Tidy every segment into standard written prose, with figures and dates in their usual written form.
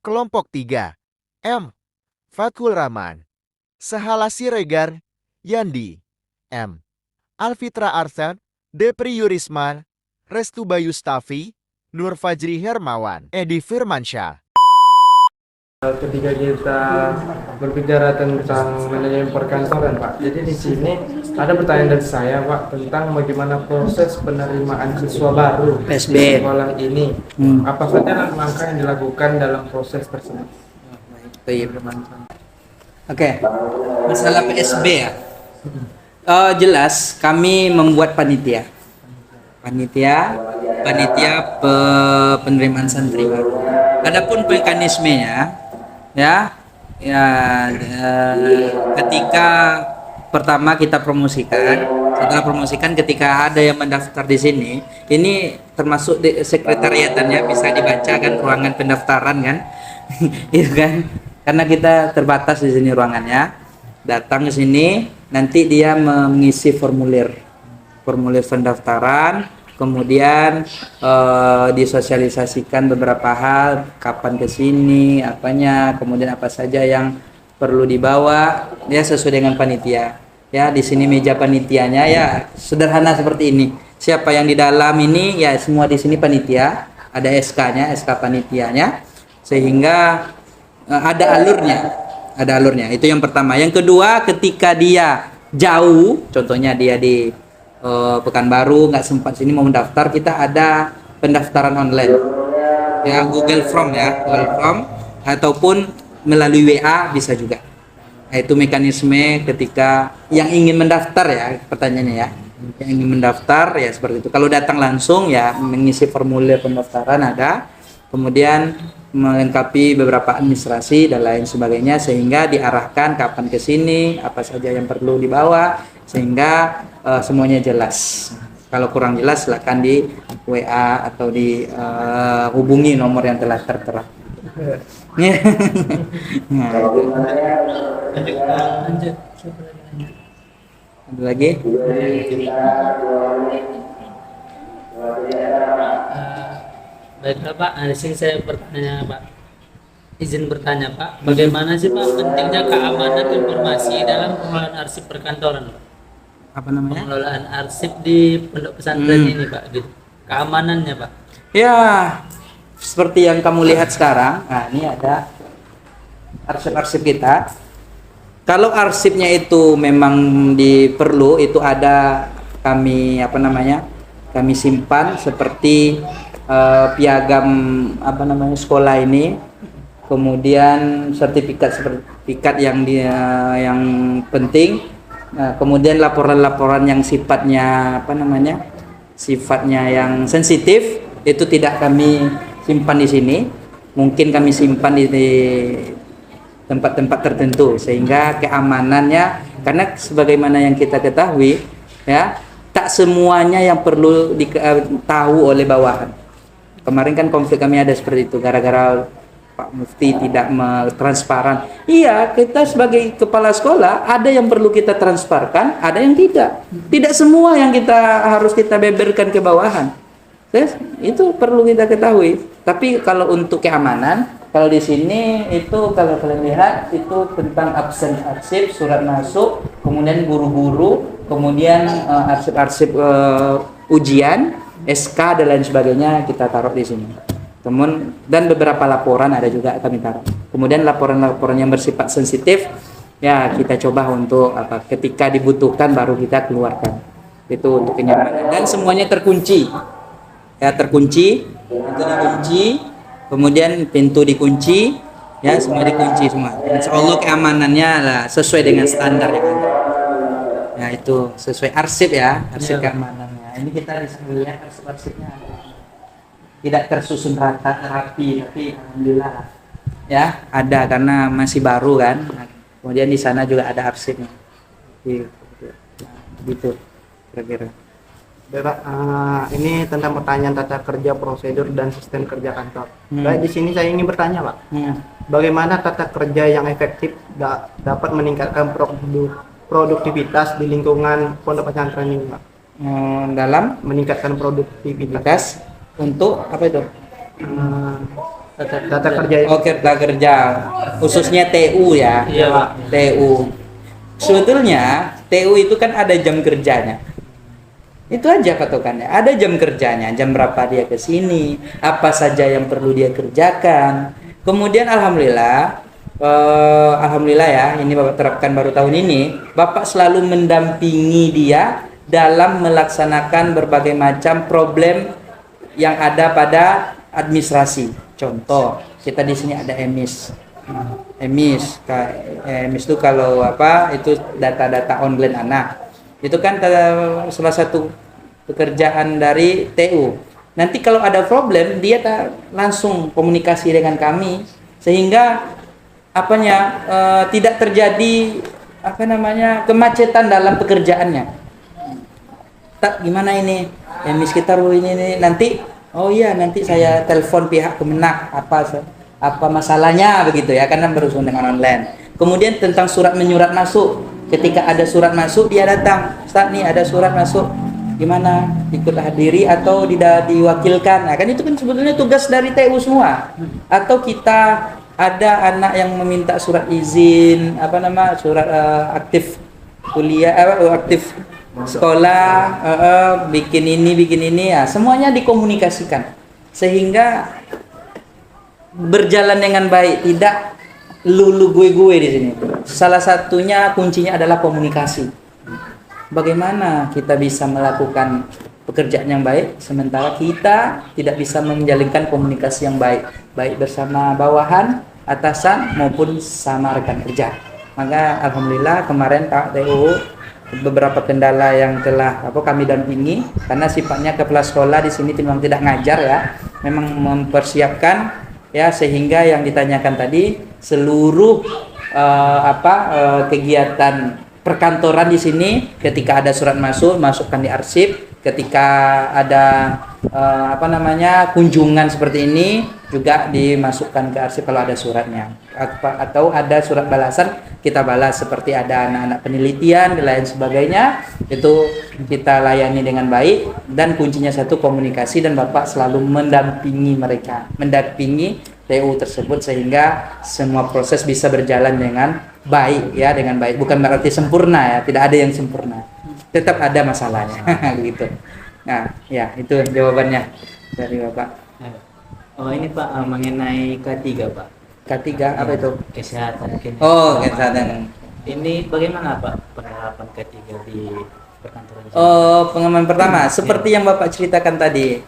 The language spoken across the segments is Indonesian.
Kelompok 3. M. Fathul Rahman, Sahala Siregar, Yandi. M. Alfitra Arsyad, Depri Yurisman, Restu Bayustafi, Nur Fajri Hermawan, Edi Firmansyah. Ketika kita berbicara tentang manajemen perkantoran, Pak, jadi di sini ada pertanyaan dari saya, Pak, tentang bagaimana proses penerimaan siswa baru PSB di sekolah ini. Apa saja langkah yang dilakukan dalam proses tersebut? Oke, masalah PSB ya. Jelas kami membuat panitia penerimaan santri baru. Adapun mekanismenya, ketika pertama kita promosikan, setelah promosikan ketika ada yang mendaftar di sini, ini termasuk di sekretariatannya bisa dibaca kan ruangan pendaftaran kan, itu kan, karena kita terbatas di sini ruangannya. Datang ke sini, nanti dia mengisi formulir pendaftaran, kemudian disosialisasikan beberapa hal, kapan ke sini, apanya, kemudian apa saja yang perlu dibawa, ya sesuai dengan panitia. Ya, di sini meja panitianya ya sederhana seperti ini. Siapa yang di dalam ini ya semua di sini panitia, ada SK-nya, SK panitianya, sehingga ada alurnya. Itu yang pertama. Yang kedua, ketika dia jauh, contohnya dia di Pekanbaru, nggak sempat sini mau mendaftar, kita ada pendaftaran online ya, Google Form ataupun melalui WA bisa juga. Nah, itu mekanisme ketika yang ingin mendaftar ya, pertanyaannya ya, yang ingin mendaftar ya seperti itu. Kalau datang langsung ya mengisi formulir pendaftaran ada, kemudian melengkapi beberapa administrasi dan lain sebagainya, sehingga diarahkan kapan ke sini, apa saja yang perlu dibawa, sehingga semuanya jelas. Kalau kurang jelas silakan di WA atau di hubungi nomor yang telah tertera. Ada lagi? Baiklah Pak, di sini saya bertanya Pak. Izin bertanya Pak, bagaimana sih Pak pentingnya keamanan informasi dalam pengelolaan arsip perkantoran Pak? Apa namanya? Pengelolaan arsip di pondok pesantren ini Pak, gitu. Keamanannya Pak. Ya, seperti yang kamu lihat sekarang. Nah, ini ada arsip-arsip kita. Kalau arsipnya itu memang diperlu, itu ada kami kami simpan seperti piagam sekolah ini, kemudian sertifikat yang penting, kemudian laporan-laporan yang sifatnya yang sensitif itu tidak kami simpan di sini, mungkin kami simpan di tempat-tempat tertentu, sehingga keamanannya, karena sebagaimana yang kita ketahui ya, tak semuanya yang perlu tahu oleh bawahan. Kemarin kan konflik kami ada seperti itu, gara-gara Pak Mufti tidak transparan. Iya, kita sebagai kepala sekolah ada yang perlu kita transparkan, ada yang tidak. Tidak semua yang harus kita beberkan ke bawahan. Itu perlu kita ketahui. Tapi kalau untuk keamanan, kalau di sini itu kalau kalian lihat itu tentang absen arsip, surat masuk, kemudian guru-guru, kemudian arsip-arsip ujian, SK dan lain sebagainya kita taruh di sini. Dan beberapa laporan ada juga kami taruh. Kemudian laporan-laporan yang bersifat sensitif ya kita coba untuk ketika dibutuhkan baru kita keluarkan. Itu untuk kenyamanan dan semuanya terkunci. Ya terkunci, itu dikunci, kemudian pintu dikunci, ya semua dikunci semua. Insya Allah keamanannya lah sesuai dengan standar yang ada. Ya itu sesuai arsip ya, arsip keamanannya. Ini kita bisa melihat arsip-arsipnya tidak tersusun rapi, tapi alhamdulillah ya ada karena masih baru kan. Kemudian di sana juga ada arsipnya. Gitu kira-kira. Bapak, ini tentang pertanyaan tata kerja, prosedur dan sistem kerja kantor. Baik, di sini saya ingin bertanya, Pak. Bagaimana tata kerja yang efektif dapat meningkatkan produktivitas di lingkungan pondok pesantren ini, Pak? Dalam meningkatkan produktivitas untuk apa itu? Tata kerja itu. Oke, tata kerja khususnya TU ya. Iya, Pak. TU. Sebetulnya TU itu kan ada jam kerjanya. Itu aja patokannya. Ada jam kerjanya, jam berapa dia ke sini, apa saja yang perlu dia kerjakan. Kemudian alhamdulillah ya, ini Bapak terapkan baru tahun ini, Bapak selalu mendampingi dia dalam melaksanakan berbagai macam problem yang ada pada administrasi. Contoh, kita di sini ada EMIS. EMIS itu kalau apa? Itu data-data online anak. Itu kan salah satu pekerjaan dari TU. Nanti kalau ada problem, dia langsung komunikasi dengan kami sehingga tidak terjadi kemacetan dalam pekerjaannya. Tak gimana ini? Emis kita ini nanti nanti saya telepon pihak Kemenak apa masalahnya begitu ya, karena berurusan dengan online. Kemudian tentang surat menyurat masuk, ketika ada surat masuk dia datang, Ustaz nih ada surat masuk, gimana ikut hadiri atau tidak diwakilkan. Nah, kan itu kan sebetulnya tugas dari TU semua. Atau kita ada anak yang meminta surat izin surat aktif kuliah aktif sekolah, bikin ini ya, semuanya dikomunikasikan sehingga berjalan dengan baik, tidak lulu gue di sini. Salah satunya kuncinya adalah komunikasi. Bagaimana kita bisa melakukan pekerjaan yang baik sementara kita tidak bisa menjalinkan komunikasi yang baik bersama bawahan, atasan maupun sama rekan kerja. Maka alhamdulillah kemarin Pak TU beberapa kendala yang telah kami dampingi, karena sifatnya kepala sekolah di sini memang tidak ngajar ya, memang mempersiapkan ya, sehingga yang ditanyakan tadi seluruh kegiatan perkantoran di sini, ketika ada surat masukkan di arsip, ketika ada kunjungan seperti ini juga dimasukkan ke arsip kalau ada suratnya, atau ada surat balasan kita balas, seperti ada anak-anak penelitian dan lain sebagainya, itu kita layani dengan baik. Dan kuncinya satu, komunikasi, dan Bapak selalu mendampingi TU tersebut sehingga semua proses bisa berjalan dengan baik ya, dengan baik. Bukan berarti sempurna ya, tidak ada yang sempurna, tetap ada masalahnya gitu. Nah ya, itu jawabannya dari Bapak. Oh ini Pak, mengenai K3 Pak. K3 apa itu? Kesehatan. Oh, kesehatan. Ini bagaimana Pak penerapan K3 di perkantoran? Oh, pengalaman pertama seperti yang Bapak ceritakan tadi.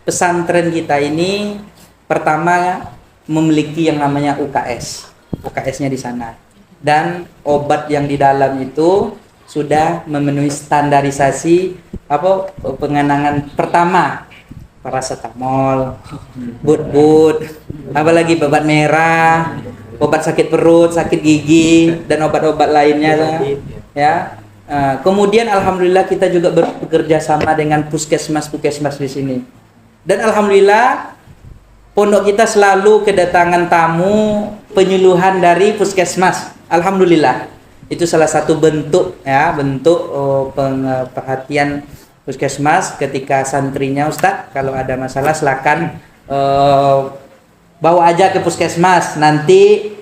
Pesantren kita ini pertama memiliki yang namanya UKS. UKS-nya di sana. Dan obat yang di dalam itu sudah memenuhi standarisasi pengenangan pertama, paracetamol, but, apalagi obat merah, obat sakit perut, sakit gigi, dan obat-obat lainnya ya. Kemudian alhamdulillah kita juga bekerja sama dengan puskesmas di sini. Dan alhamdulillah pondok kita selalu kedatangan tamu penyuluhan dari puskesmas. Alhamdulillah. Itu salah satu bentuk perhatian puskesmas ketika santrinya, Ustadz kalau ada masalah silakan bawa aja ke puskesmas, nanti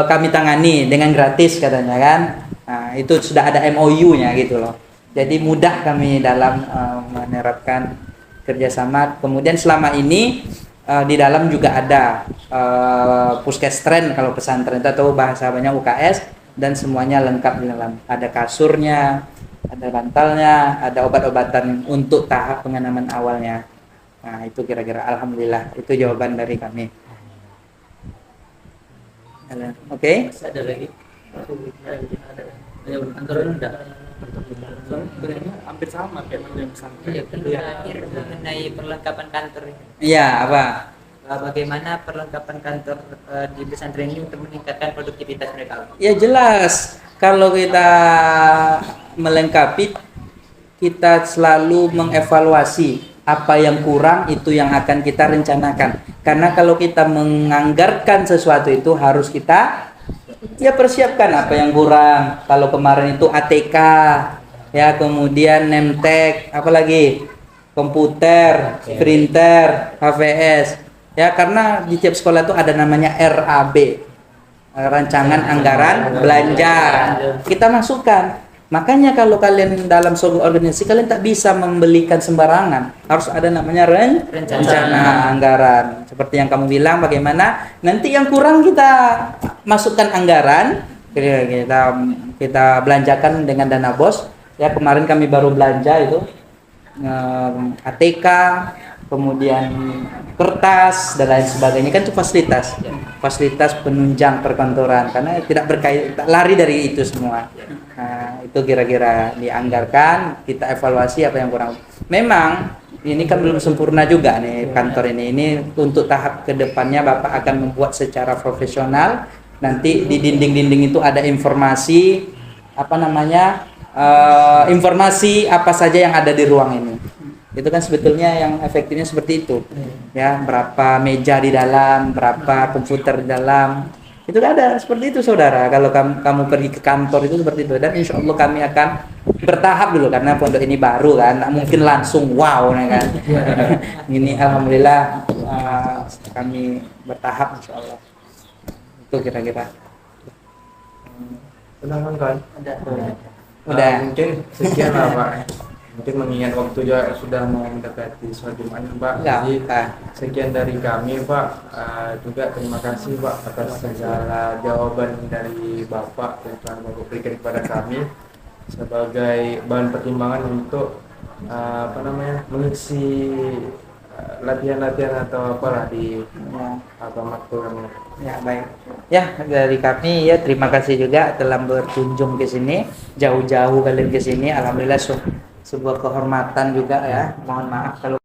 kami tangani dengan gratis katanya kan. Nah, itu sudah ada MOU-nya gitu loh. Jadi mudah kami dalam menerapkan kerjasama. Kemudian selama ini di dalam juga ada puskestren kalau pesantren itu, atau bahasa banyak UKS, dan semuanya lengkap di dalam. Ada kasurnya, ada bantalnya, ada obat-obatan untuk tahap pengenaman awalnya. Nah itu kira-kira alhamdulillah, itu jawaban dari kami. Oke? Ada lagi? Ada kantoran enggak? Sebenarnya hampir sama kayak yang pesantren. Ya, kan terakhir mengenai perlengkapan kantor ini. Iya, apa? Bagaimana perlengkapan kantor di pesantren ini untuk meningkatkan produktivitas mereka? Ya jelas, kalau kita melengkapi, kita selalu mengevaluasi apa yang kurang, itu yang akan kita rencanakan. Karena kalau kita menganggarkan sesuatu itu harus kita persiapkan apa yang kurang. Kalau kemarin itu ATK, ya, kemudian nemtek, apalagi komputer, printer, HVS. Ya, karena di tiap sekolah itu ada namanya RAB, rancangan anggaran belanja. Kita masukkan. Makanya kalau kalian dalam sebuah organisasi, kalian tak bisa membelikan sembarangan. Harus ada namanya rencana anggaran. Seperti yang kamu bilang, bagaimana nanti yang kurang kita masukkan anggaran, kita belanjakan dengan dana BOS. Ya, kemarin kami baru belanja itu ATK, kemudian kertas dan lain sebagainya, kan itu fasilitas penunjang perkantoran, karena tidak lari dari itu semua. Nah, itu kira-kira dianggarkan, kita evaluasi apa yang kurang. Memang ini kan belum sempurna juga nih kantor ini. Ini untuk tahap kedepannya Bapak akan membuat secara profesional. Nanti di dinding-dinding itu ada informasi informasi apa saja yang ada di ruang ini. Itu kan sebetulnya yang efektifnya seperti itu. Ya, berapa meja di dalam, berapa komputer di dalam. Itu ada seperti itu, saudara. Kalau kamu pergi ke kantor itu seperti itu. Dan insya Allah kami akan bertahap dulu, karena pondok ini baru kan, tak mungkin langsung wow kan. Ini alhamdulillah kami bertahap insya Allah. Itu kira-kira. Sedangkan kan? Udah. Mungkin sekian lah Pak. Mungkin mengingat waktu juga sudah mau mendekati sholat Jumat Pak. Jadi sekian dari kami Pak. Juga terima kasih Pak atas segala jawaban dari Bapak yang telah Bapak berikan kepada kami sebagai bahan pertimbangan untuk mengisi latihan-latihan atau apalah di matkul kami. Ya, baik. Ya, dari kami ya terima kasih juga telah berkunjung ke sini, jauh-jauh kalian ke sini. Alhamdulillah sebuah kehormatan juga ya. Mohon maaf kalau